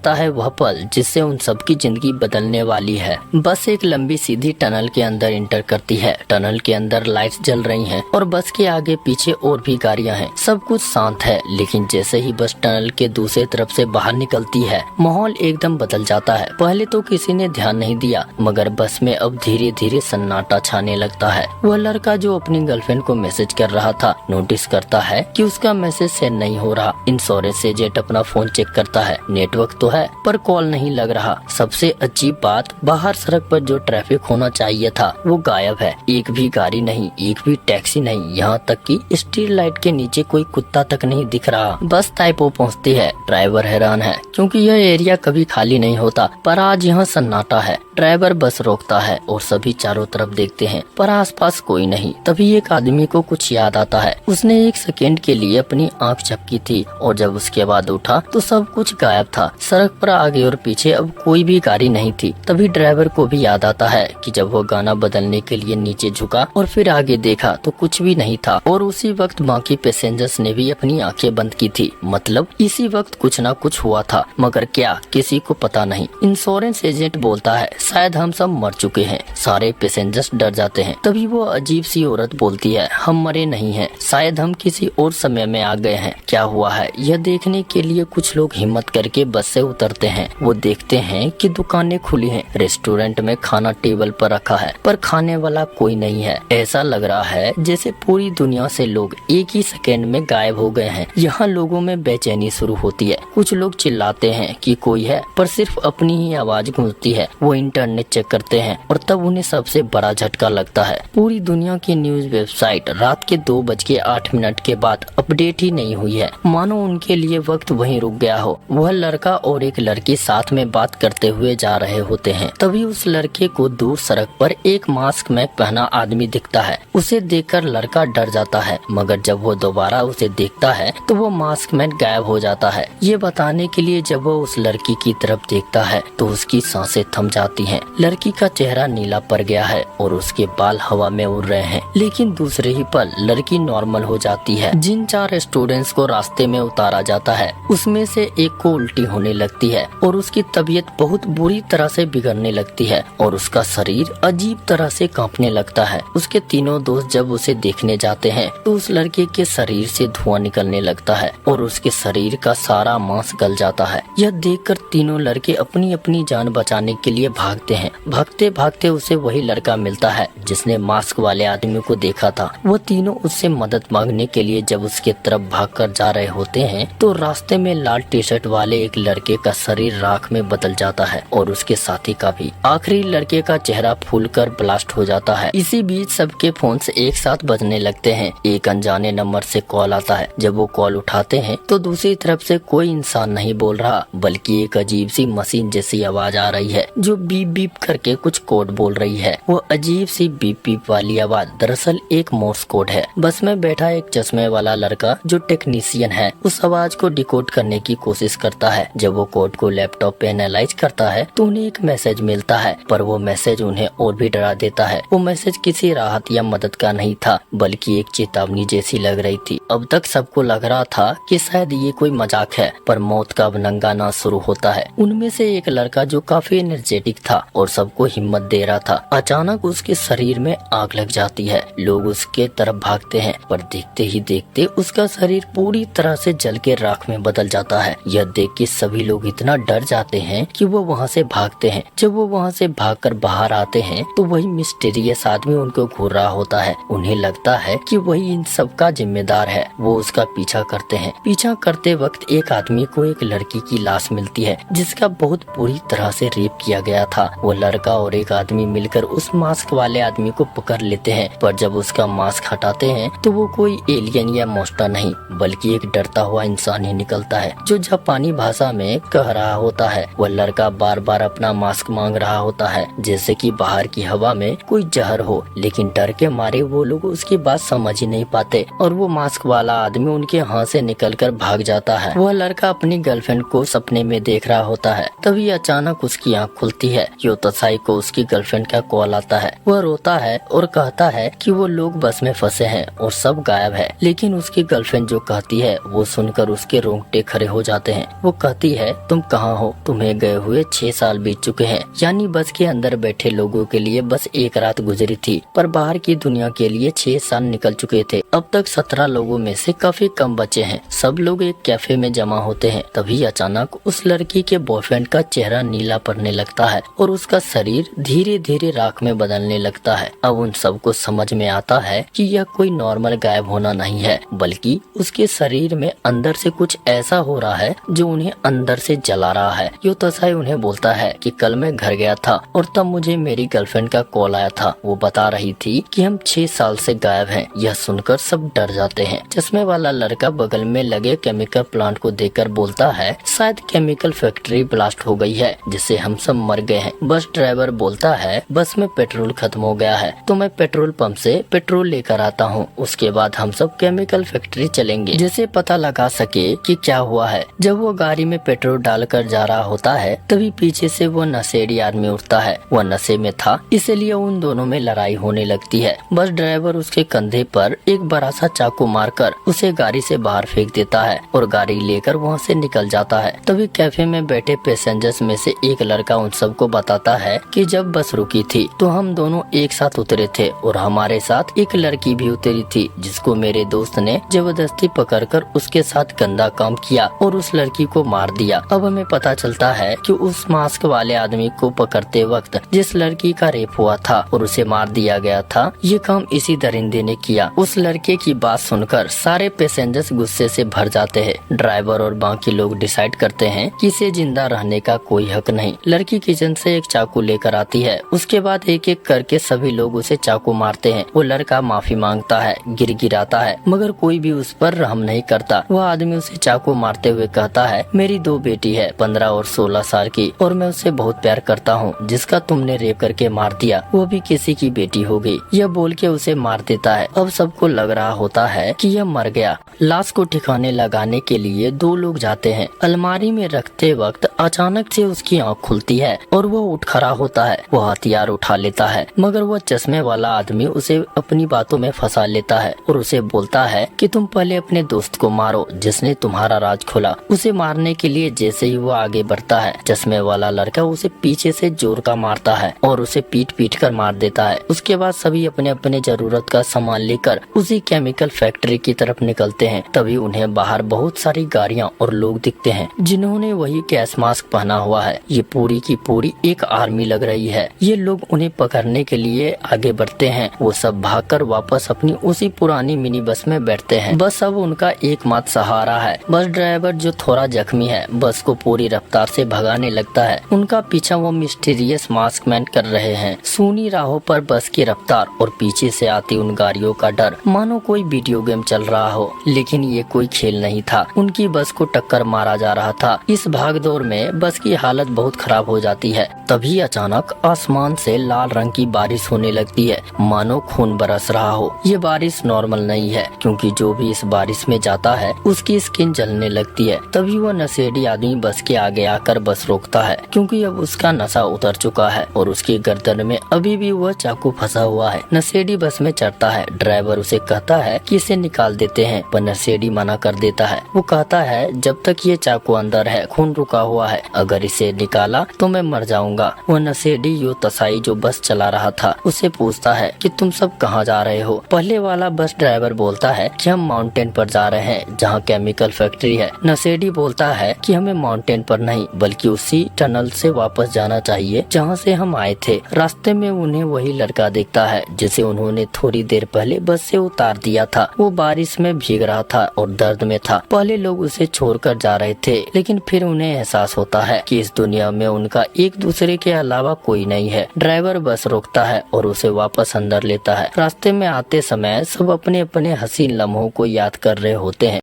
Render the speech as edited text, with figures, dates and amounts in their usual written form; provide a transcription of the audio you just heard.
आता है वह पल जिससे उन सबकी जिंदगी बदलने वाली है। बस एक लंबी सीधी टनल के अंदर इंटर करती है। टनल के अंदर लाइट्स जल रही हैं और बस के आगे पीछे और भी गाड़ियां हैं। सब कुछ शांत है, लेकिन जैसे ही बस टनल के दूसरे तरफ से बाहर निकलती है माहौल एकदम बदल जाता है। पहले तो किसी ने ध्यान नहीं दिया, मगर बस में अब धीरे धीरे सन्नाटा छाने लगता है। वह लड़का जो अपनी गर्लफ्रेंड को मैसेज कर रहा था नोटिस करता है कि उसका मैसेज सेंड नहीं हो रहा। इंश्योरेंस एजेंट अपना फोन चेक करता है, नेटवर्क तो है पर कॉल नहीं लग रहा। सबसे अजीब बात, बाहर सड़क पर जो ट्रैफिक होना चाहिए था वो गायब है। एक भी गाड़ी नहीं, एक भी टैक्सी नहीं, यहाँ तक कि स्ट्रीट लाइट के नीचे कोई कुत्ता तक नहीं दिख रहा। बस ताइपो पहुँचती है। ड्राइवर हैरान है क्योंकि यह एरिया कभी खाली नहीं होता, पर आज यहाँ सन्नाटा है। ड्राइवर बस रोकता है और सभी चारों तरफ देखते हैं पर आसपास कोई नहीं। तभी एक आदमी को कुछ याद आता है। उसने एक सेकेंड के लिए अपनी आंख झपकी थी और जब उसके बाद उठा तो सब कुछ गायब था। सड़क पर आगे और पीछे अब कोई भी गाड़ी नहीं थी। तभी ड्राइवर को भी याद आता है कि जब वो गाना बदलने के लिए नीचे झुका और फिर आगे देखा तो कुछ भी नहीं था। और उसी वक्त बाकी पैसेंजर्स ने भी अपनी आंखें बंद की थी। मतलब इसी वक्त कुछ ना कुछ हुआ था, मगर क्या, किसी को पता नहीं। इंश्योरेंस एजेंट बोलता है शायद हम सब मर चुके हैं। सारे पैसेंजर्स डर जाते हैं। तभी वो अजीब सी औरत बोलती है हम मरे नहीं हैं, शायद हम किसी और समय में आ गए हैं। क्या हुआ है यह देखने के लिए कुछ लोग हिम्मत करके बस से उतरते हैं। वो देखते हैं कि दुकानें खुली हैं, रेस्टोरेंट में खाना टेबल पर रखा है पर खाने वाला कोई नहीं है। ऐसा लग रहा है जैसे पूरी दुनिया से लोग एक ही सेकेंड में गायब हो गए हैं। यहाँ लोगों में बेचैनी शुरू होती है। कुछ लोग चिल्लाते हैं कि कोई है, पर सिर्फ अपनी ही आवाज गूंजती है। वो इंटरनेट चेक करते हैं और तब उन्हें सबसे बड़ा झटका लगता है। पूरी दुनिया की न्यूज वेबसाइट रात के 2:08 के बाद अपडेट ही नहीं हुई है। मानो उनके लिए वक्त वहीं रुक गया हो। वह लड़का और एक लड़की साथ में बात करते हुए जा रहे होते हैं। तभी उस लड़के को दूर सड़क पर एक मास्क में पहना आदमी दिखता है। उसे देखकर लड़का डर जाता है, मगर जब वो दोबारा उसे देखता है तो वो मास्क मैन गायब हो जाता है। ये बताने के लिए जब वो उस लड़की की तरफ देखता है तो उसकी सांसें थम जाती हैं। लड़की का चेहरा नीला पड़ गया है और उसके बाल हवा में उड़ रहे हैं, लेकिन दूसरे ही पल लड़की नॉर्मल हो जाती है। जिन 4 स्टूडेंट्स को रास्ते में उतारा जाता है उसमें से एक को उल्टी होने लगती है और उसकी तबीयत बहुत बुरी तरह से बिगड़ने लगती है और उसका शरीर अजीब तरह से कांपने लगता है। उसके तीनों दोस्त जब उसे देखने जाते हैं तो उस लड़के के शरीर से धुआं निकलने लगता है और उसके शरीर का सारा मांस गल जाता है। यह देखकर तीनों लड़के अपनी अपनी जान बचाने के लिए भागते हैं। भागते भागते उसे वही लड़का मिलता है जिसने मास्क वाले आदमी को देखा था। वो तीनों उससे मदद मांगने के लिए जब उसके तरफ भागकर जा रहे होते हैं तो रास्ते में लाल टी शर्ट वाले एक लड़के का शरीर राख में बदल जाता है और उसके साथी का भी। आखिरी लड़के का चेहरा फूलकर ब्लास्ट हो जाता है। इसी बीच सबके फोन से एक साथ बजने लगते हैं। एक अनजाने नंबर से कॉल आता है। जब वो कॉल उठाते हैं तो दूसरी तरफ से कोई इंसान नहीं बोल रहा, बल्कि एक अजीब सी मशीन जैसी आवाज आ रही है जो बीप बीप करके कुछ कोड बोल रही है। वो अजीब सी बीप बीप वाली आवाज दरअसल एक मोर्स कोड है। बस में बैठा एक चश्मे वाला लड़का जो टेक्नीशियन है उस आवाज को डिकोड करने की कोशिश करता है। जब वो कोड को लैपटॉप पे एनालाइज करता है तो उन्हें एक मैसेज मिलता है, पर वो मैसेज उन्हें और भी डरा देता है। वो मैसेज किसी राहत या मदद का नहीं था, बल्कि एक चेतावनी जैसी लग रही थी। अब तक सबको लग रहा था कि शायद ये कोई मजाक है, पर मौत का नंगाना शुरू होता है। उनमें से एक लड़का जो काफी एनर्जेटिक था और सबको हिम्मत दे रहा था, अचानक उसके शरीर में आग लग जाती है। लोग उसके तरफ भागते हैं, पर देखते ही देखते उसका शरीर पूरी तरह से जल के राख में बदल जाता है। यह देख के सभी लोग इतना डर जाते हैं कि वो वहाँ से भागते हैं। जब वो वहाँ से भागकर बाहर आते हैं तो वही मिस्टीरियस आदमी उनको घूर रहा होता है। उन्हें लगता है कि वही इन सब का जिम्मेदार है। वो उसका पीछा करते हैं। पीछा करते वक्त एक आदमी को एक लड़की की लाश मिलती है जिसका बहुत बुरी तरह से रेप किया गया था। वो लड़का और एक आदमी मिलकर उस मास्क वाले आदमी को पकड़ लेते हैं, पर जब उसका मास्क हटाते हैं तो वो कोई एलियन या मॉन्स्टर नहीं, बल्कि एक डरता हुआ इंसान ही निकलता है जो जापानी भाषा में कह रहा होता है। वह लड़का बार बार अपना मास्क मांग रहा होता है जैसे कि बाहर की हवा में कोई जहर हो, लेकिन डर के मारे वो लोग उसकी बात समझ ही नहीं पाते और वो मास्क वाला आदमी उनके हाथ से निकलकर भाग जाता है। वह लड़का अपनी गर्लफ्रेंड को सपने में देख रहा होता है। तभी अचानक उसकी आंख खुलती है। योतसाई को उसकी गर्लफ्रेंड का कॉल आता है। वह रोता है और कहता है कि वो लोग बस में फंसे हैं और सब गायब है, लेकिन उसकी गर्लफ्रेंड जो कहती है वो सुनकर उसके रोंगटे खड़े हो जाते हैं। वो कहती है है, तुम कहाँ हो? तुम्हें गए हुए 6 साल बीत चुके हैं। यानी बस के अंदर बैठे लोगों के लिए बस एक रात गुजरी थी, पर बाहर की दुनिया के लिए 6 साल निकल चुके थे। अब तक 17 लोगों में से काफी कम बचे हैं। सब लोग एक कैफे में जमा होते हैं। तभी अचानक उस लड़की के बॉयफ्रेंड का चेहरा नीला पड़ने लगता है और उसका शरीर धीरे धीरे राख में बदलने लगता है। अब उन सबको समझ में आता है कि यह कोई नॉर्मल गायब होना नहीं है, बल्कि उसके शरीर में अंदर से कुछ ऐसा हो रहा है जो उन्हें अंदर से जला रहा है। यो तसाई उन्हें बोलता है कि कल मैं घर गया था और तब मुझे मेरी गर्लफ्रेंड का कॉल आया था। वो बता रही थी कि हम 6 साल से गायब हैं। यह सुनकर सब डर जाते हैं। चश्मे वाला लड़का बगल में लगे केमिकल प्लांट को देखकर बोलता है, शायद केमिकल फैक्ट्री ब्लास्ट हो गई है जिससे हम सब मर गए हैं। बस ड्राइवर बोलता है, बस में पेट्रोल खत्म हो गया है तो मैं पेट्रोल पंप से पेट्रोल लेकर आता हूँ, उसके बाद हम सब केमिकल फैक्ट्री चलेंगे, जिसे पता लगा सके कि क्या हुआ है। जब वो गाड़ी में पेट्रोल डालकर जा रहा होता है तभी पीछे से वो नशेड़ी आदमी उठता है। वह नशे में था, इसलिए उन दोनों में लड़ाई होने लगती है। बस ड्राइवर उसके कंधे पर एक बड़ा सा चाकू मारकर उसे गाड़ी से बाहर फेंक देता है और गाड़ी लेकर वहाँ से निकल जाता है। तभी कैफे में बैठे पैसेंजर्स में से एक लड़का उन सबको बताता है कि जब बस रुकी थी तो हम दोनों एक साथ उतरे थे और हमारे साथ एक लड़की भी उतरी थी जिसको मेरे दोस्त ने जबरदस्ती पकड़कर उसके साथ गंदा काम किया और उस लड़की को मार दिया। अब हमें पता चलता है कि उस मास्क वाले आदमी को पकड़ते वक्त जिस लड़की का रेप हुआ था और उसे मार दिया गया था, ये काम इसी दरिंदे ने किया। उस लड़के की बात सुनकर सारे पैसेंजर्स गुस्से से भर जाते हैं। ड्राइवर और बाकी लोग डिसाइड करते हैं कि इसे जिंदा रहने का कोई हक नहीं। लड़की किचन से एक चाकू लेकर आती है। उसके बाद एक एक करके सभी लोग उसे चाकू मारते हैं। वो लड़का माफी मांगता है, गिड़गिड़ाता है, मगर कोई भी उस पर रहम नहीं करता। वह आदमी उसे चाकू मारते हुए कहता है, मेरी 2 बेटी है, 15 और 16 साल की, और मैं उससे बहुत प्यार करता हूँ। जिसका तुमने रेप करके मार दिया वो भी किसी की बेटी होगी। यह बोल के उसे मार देता है। अब सबको लग रहा होता है कि यह मर गया। लाश को ठिकाने लगाने के लिए 2 लोग जाते हैं। अलमारी में रखते वक्त अचानक से उसकी आँख खुलती है और वो उठ खड़ा होता है। वो हथियार उठा लेता है, मगर वह चश्मे वाला आदमी उसे अपनी बातों में फंसा लेता है और उसे बोलता है कि तुम पहले अपने दोस्त को मारो जिसने तुम्हारा राज खोला। उसे मारने के लिए जैसे ही वो आगे बढ़ता है, चश्मे वाला लड़का उसे पीछे से जोर का मारता है और उसे पीट पीट कर मार देता है। उसके बाद सभी अपने अपने जरूरत का सामान लेकर उसी केमिकल फैक्ट्री की तरफ निकलते हैं। तभी उन्हें बाहर बहुत सारी गाड़ियाँ और लोग दिखते हैं जिन्होंने वही गैस मास्क पहना हुआ है। ये पूरी की पूरी एक आर्मी लग रही है। ये लोग उन्हें पकड़ने के लिए आगे बढ़ते हैं। वो सब भागकर वापस अपनी उसी पुरानी मिनी बस में बैठते हैं। बस अब उनका एकमात्र सहारा है। बस ड्राइवर जो थोड़ा जख्मी है बस को पूरी रफ्तार से भगाने लगता है। उनका पीछा वो मिस्टीरियस मास्क मैन कर रहे हैं। सूनी राहों पर बस की रफ्तार और पीछे से आती उन गाड़ियों का डर मानो कोई वीडियो गेम चल रहा हो, लेकिन ये कोई खेल नहीं था। उनकी बस को टक्कर मारा जा रहा था। इस भागदौड़ में बस की हालत बहुत खराब हो जाती है। तभी अचानक आसमान से लाल रंग की बारिश होने लगती है, मानो खून बरस रहा हो। ये बारिश नॉर्मल नहीं है, क्योंकि जो भी इस बारिश में जाता है उसकी स्किन जलने लगती है। तभी वह नशेड़ी आदमी बस के आगे आकर बस रोकता है, क्योंकि अब उसका नशा उतर चुका है और उसकी गर्दन में अभी भी वह चाकू फंसा हुआ है। नशेड़ी बस में चढ़ता है। ड्राइवर उसे कहता है कि इसे निकाल देते हैं, पर नशेड़ी मना कर देता है। वो कहता है, जब तक ये चाकू अंदर है खून रुका हुआ है, अगर इसे निकाला तो मैं मर जाऊंगा। वह नशेड़ी यो तसाई जो बस चला रहा था उसे पूछता है कि तुम सब कहाँ जा रहे हो। पहले वाला बस ड्राइवर बोलता है कि हम माउंटेन पर जा रहे हैं जहाँ केमिकल फैक्ट्री है। नशेड़ी बोलता है कि हमें माउंटेन पर नहीं बल्कि उसी टनल से वापस जाना चाहिए जहाँ से हम आए थे। रास्ते में उन्हें वही लड़का दिखता है जिसे उन्होंने थोड़ी देर पहले बस से उतार दिया था। वो बारिश में भीग रहा था और दर्द में था। पहले लोग उसे छोड़कर जा रहे थे, लेकिन फिर उन्हें एहसास होता है कि इस दुनिया में उनका एक दूसरे के अलावा कोई नहीं है। ड्राइवर बस रोकता है और उसे वापस अंदर लेता है। रास्ते में आते समय सब अपने अपने हसीन लम्हों को याद कर रहे होते हैं।